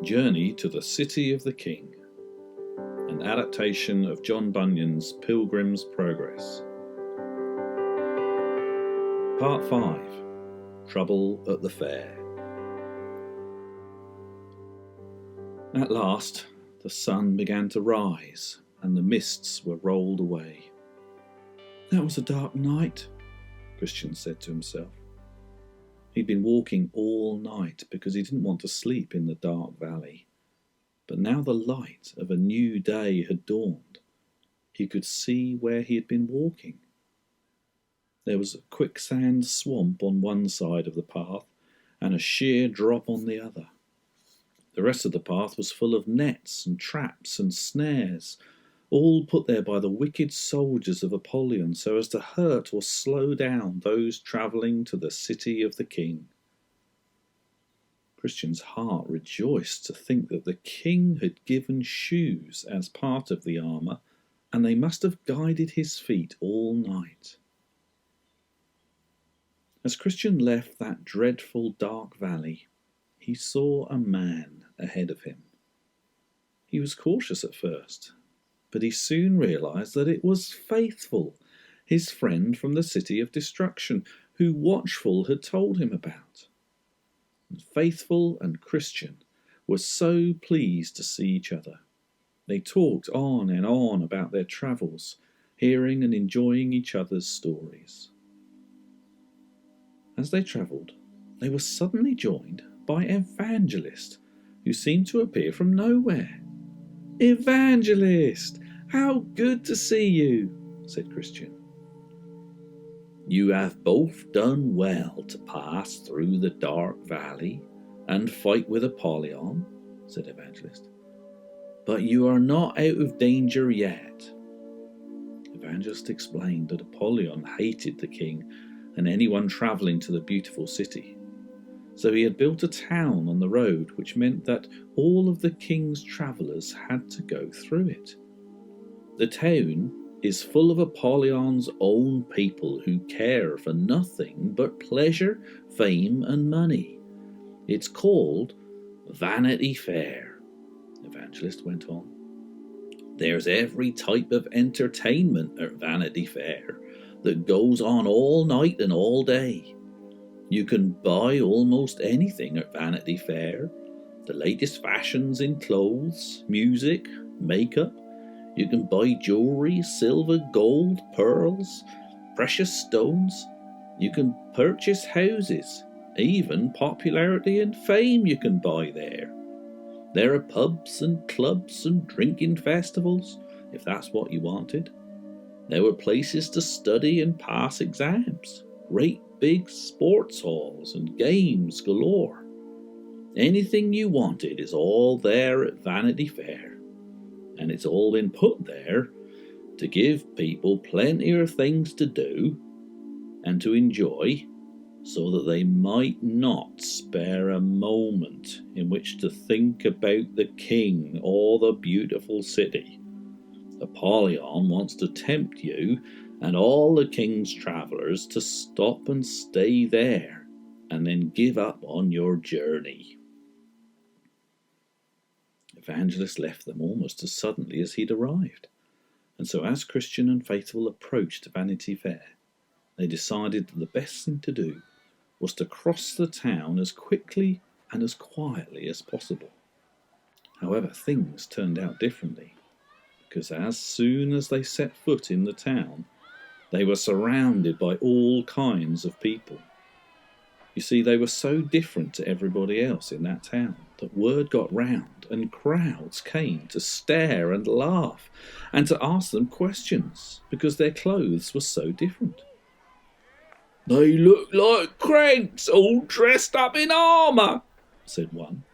Journey to the City of the King, an adaptation of John Bunyan's Pilgrim's Progress. Part 5. Trouble at the Fair. At last, the sun began to rise, and the mists were rolled away. "That was a dark night," Christian said to himself. He'd been walking all night because he didn't want to sleep in the dark valley. But now the light of a new day had dawned. He could see where he had been walking. There was a quicksand swamp on one side of the path and a sheer drop on the other. The rest of the path was full of nets and traps and snares, all put there by the wicked soldiers of Apollyon so as to hurt or slow down those travelling to the city of the king. Christian's heart rejoiced to think that the king had given shoes as part of the armour, and they must have guided his feet all night. As Christian left that dreadful dark valley, he saw a man ahead of him. He was cautious at first, but he soon realized that it was Faithful, his friend from the City of Destruction, who Watchful had told him about. And Faithful and Christian were so pleased to see each other. They talked on and on about their travels, hearing and enjoying each other's stories. As they travelled, they were suddenly joined by Evangelist, who seemed to appear from nowhere. "Evangelist, how good to see you," said Christian. "You have both done well to pass through the dark valley and fight with Apollyon," said Evangelist. "But you are not out of danger yet." Evangelist explained that Apollyon hated the king and anyone travelling to the beautiful city. So he had built a town on the road, which meant that all of the king's travellers had to go through it. The town is full of Apollyon's own people who care for nothing but pleasure, fame, and money. It's called Vanity Fair, Evangelist went on. There's every type of entertainment at Vanity Fair that goes on all night and all day. You can buy almost anything at Vanity Fair. The latest fashions in clothes, music, makeup. You can buy jewellery, silver, gold, pearls, precious stones. You can purchase houses. Even popularity and fame you can buy there. There are pubs and clubs and drinking festivals, if that's what you wanted. There were places to study and pass exams. Great big sports halls and games galore. Anything you wanted is all there at Vanity Fair, and it's all been put there to give people plenty of things to do and to enjoy, so that they might not spare a moment in which to think about the king or the beautiful city. Apollyon wants to tempt you and all the king's travellers to stop and stay there, and then give up on your journey." Evangelist left them almost as suddenly as he'd arrived, and so as Christian and Faithful approached Vanity Fair, they decided that the best thing to do was to cross the town as quickly and as quietly as possible. However, things turned out differently, because as soon as they set foot in the town, they were surrounded by all kinds of people. You see, they were so different to everybody else in that town that word got round and crowds came to stare and laugh and to ask them questions because their clothes were so different. "They look like cranks all dressed up in armour," said one.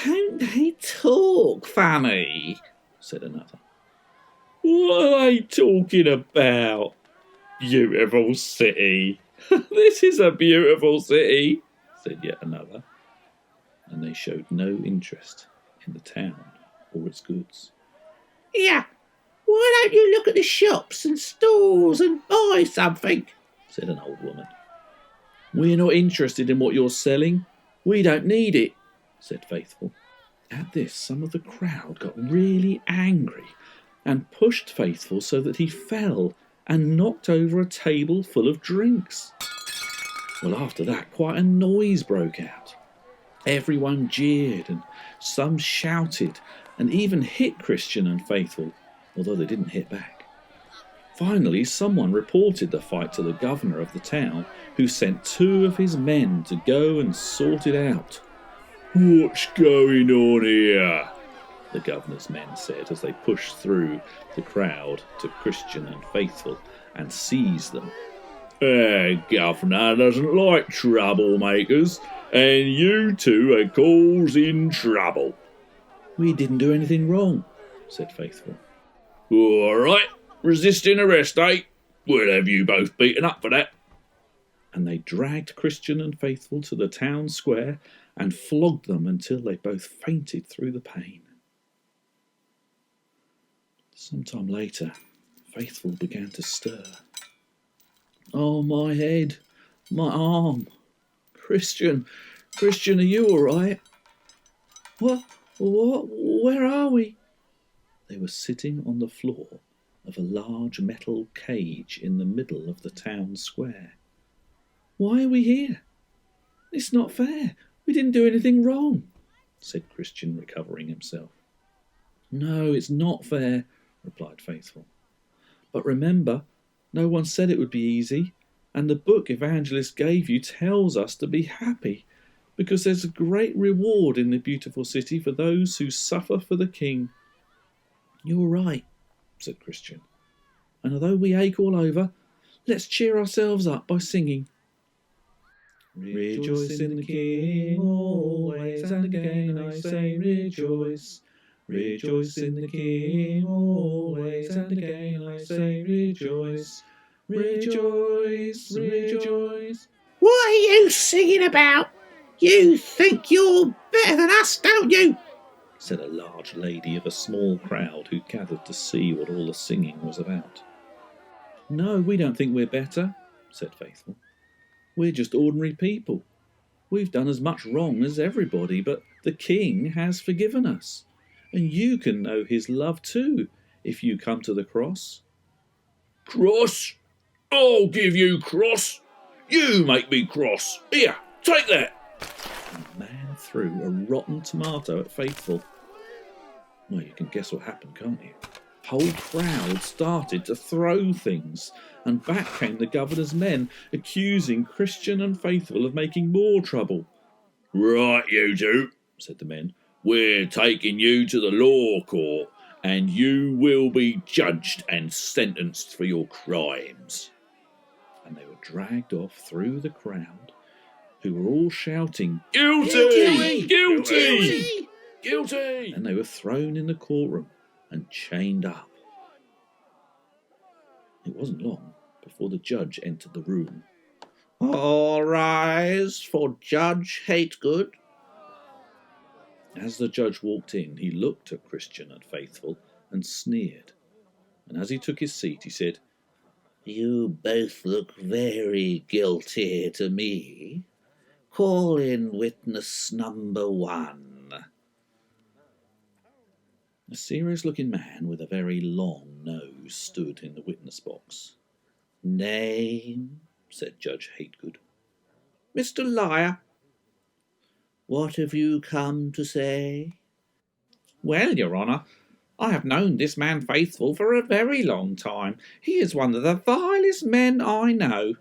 "Don't they talk funny?" said another. "What are they talking about? Beautiful city. This is a beautiful city," said yet another. And they showed no interest in the town or its goods. "Yeah, why don't you look at the shops and stalls and buy something?" said an old woman. "We're not interested in what you're selling. We don't need it," said Faithful. At this, some of the crowd got really angry and pushed Faithful so that he fell and knocked over a table full of drinks. Well, after that, quite a noise broke out. Everyone jeered and some shouted and even hit Christian and Faithful, although they didn't hit back. Finally, someone reported the fight to the governor of the town, who sent 2 of his men to go and sort it out. "What's going on here?" the governor's men said as they pushed through the crowd to Christian and Faithful and seized them. Governor doesn't like troublemakers, and you 2 are causing trouble." "We didn't do anything wrong," said Faithful. "All right, resisting arrest, eh? We'll have you both beaten up for that." And they dragged Christian and Faithful to the town square and flogged them until they both fainted through the pain. Sometime later, Faithful began to stir. "Oh, my head, my arm. Christian, are you all right?" What, where are we?" They were sitting on the floor of a large metal cage in the middle of the town square. "Why are we here? It's not fair. We didn't do anything wrong," said Christian, recovering himself. "No, it's not fair," replied Faithful. "But remember, no one said it would be easy, and the book Evangelist gave you tells us to be happy, because there's a great reward in the beautiful city for those who suffer for the King." "You're right," said Christian. "And although we ache all over, let's cheer ourselves up by singing. Rejoice in the King always, and again I say rejoice. Rejoice in the King always, and again I say rejoice. Rejoice, rejoice." "What are you singing about? You think you're better than us, don't you?" said a large lady of a small crowd who gathered to see what all the singing was about. "No, we don't think we're better," said Faithful. "We're just ordinary people. We've done as much wrong as everybody, but the King has forgiven us. And you can know his love too, if you come to the cross." "Cross? I'll give you cross. You make me cross. Here, take that." And the man threw a rotten tomato at Faithful. Well, you can guess what happened, can't you? The whole crowd started to throw things, and back came the governor's men, accusing Christian and Faithful of making more trouble. "Right, you 2, said the men. "We're taking you to the law court, and you will be judged and sentenced for your crimes." And they were dragged off through the crowd, who were all shouting, "Guilty! Guilty! Guilty!" And they were thrown in the courtroom and chained up. It wasn't long before the judge entered the room. "All rise for Judge Hategood." As the judge walked in, he looked at Christian and Faithful and sneered. And as he took his seat, he said, "You both look very guilty to me. Call in witness number 1. A serious-looking man with a very long nose stood in the witness box. "Name?" said Judge Hategood. "Mr. Liar." "What have you come to say?" "Well, Your Honour, I have known this man Faithful for a very long time. He is one of the vilest men I know,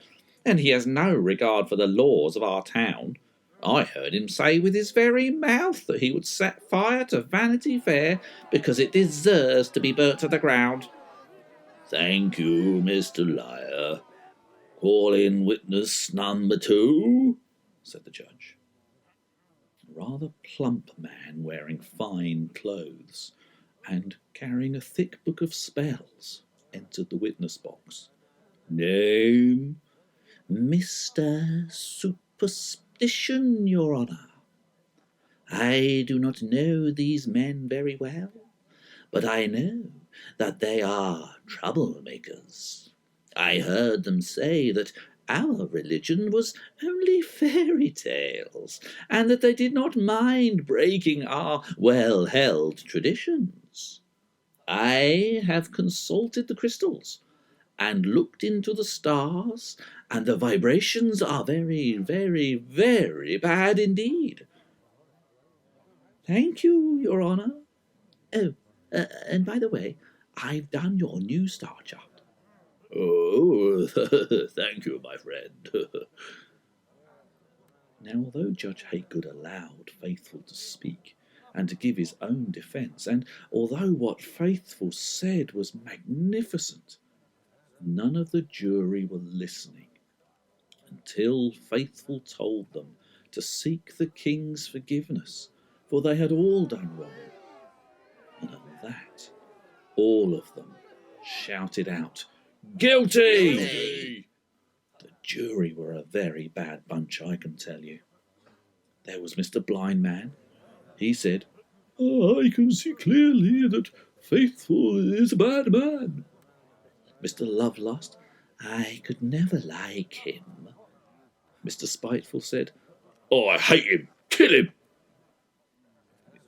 and he has no regard for the laws of our town. I heard him say with his very mouth that he would set fire to Vanity Fair because it deserves to be burnt to the ground." "Thank you, Mr. Liar. Call in witness number 2, said the judge. A rather plump man wearing fine clothes and carrying a thick book of spells entered the witness box. "Name?" "Mr. Superstition, Your Honour. I do not know these men very well, but I know that they are troublemakers. I heard them say that our religion was only fairy tales, and that they did not mind breaking our well-held traditions. I have consulted the crystals and looked into the stars, and the vibrations are very, very, very bad indeed. Thank you, Your Honour. Oh, and by the way, I've done your new star chart. Oh, thank you, my friend. Now, although Judge Hakegood allowed Faithful to speak and to give his own defence, and although what Faithful said was magnificent, none of the jury were listening until Faithful told them to seek the king's forgiveness, for they had all done wrong. And at that, all of them shouted out, "Guilty!" Guilty! The jury were a very bad bunch, I can tell you. There was Mr. Blind Man. He said, "I can see clearly that Faithful is a bad man." Mr. Lovelust, "I could never like him." Mr. Spiteful said, I hate him. Kill him.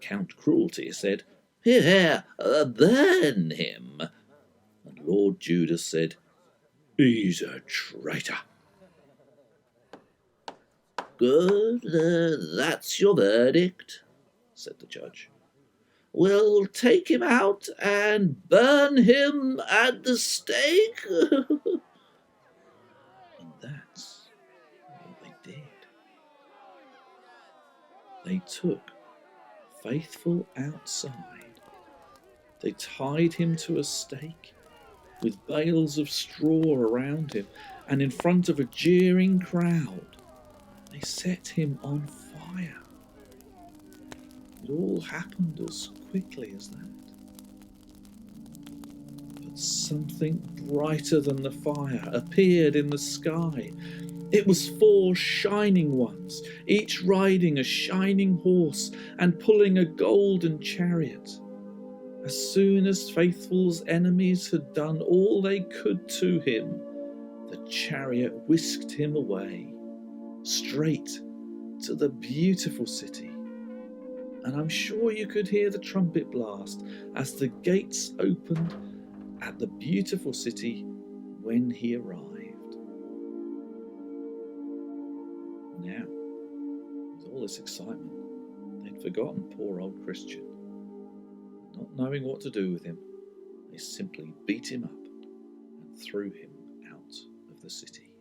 Count Cruelty said, "Here, burn him." And Lord Judas said, He's a traitor. "Good, that's your verdict," said the judge. "We'll take him out and burn him at the stake." And that's what they did. They took Faithful outside. They tied him to a stake with bales of straw around him, and in front of a jeering crowd, they set him on fire. It all happened as quickly as that. But something brighter than the fire appeared in the sky. It was 4 shining ones, each riding a shining horse and pulling a golden chariot. As soon as Faithful's enemies had done all they could to him, the chariot whisked him away, straight to the beautiful city. And I'm sure you could hear the trumpet blast as the gates opened at the beautiful city when he arrived. Now, with all this excitement, they'd forgotten poor old Christian. Not knowing what to do with him, they simply beat him up and threw him out of the city.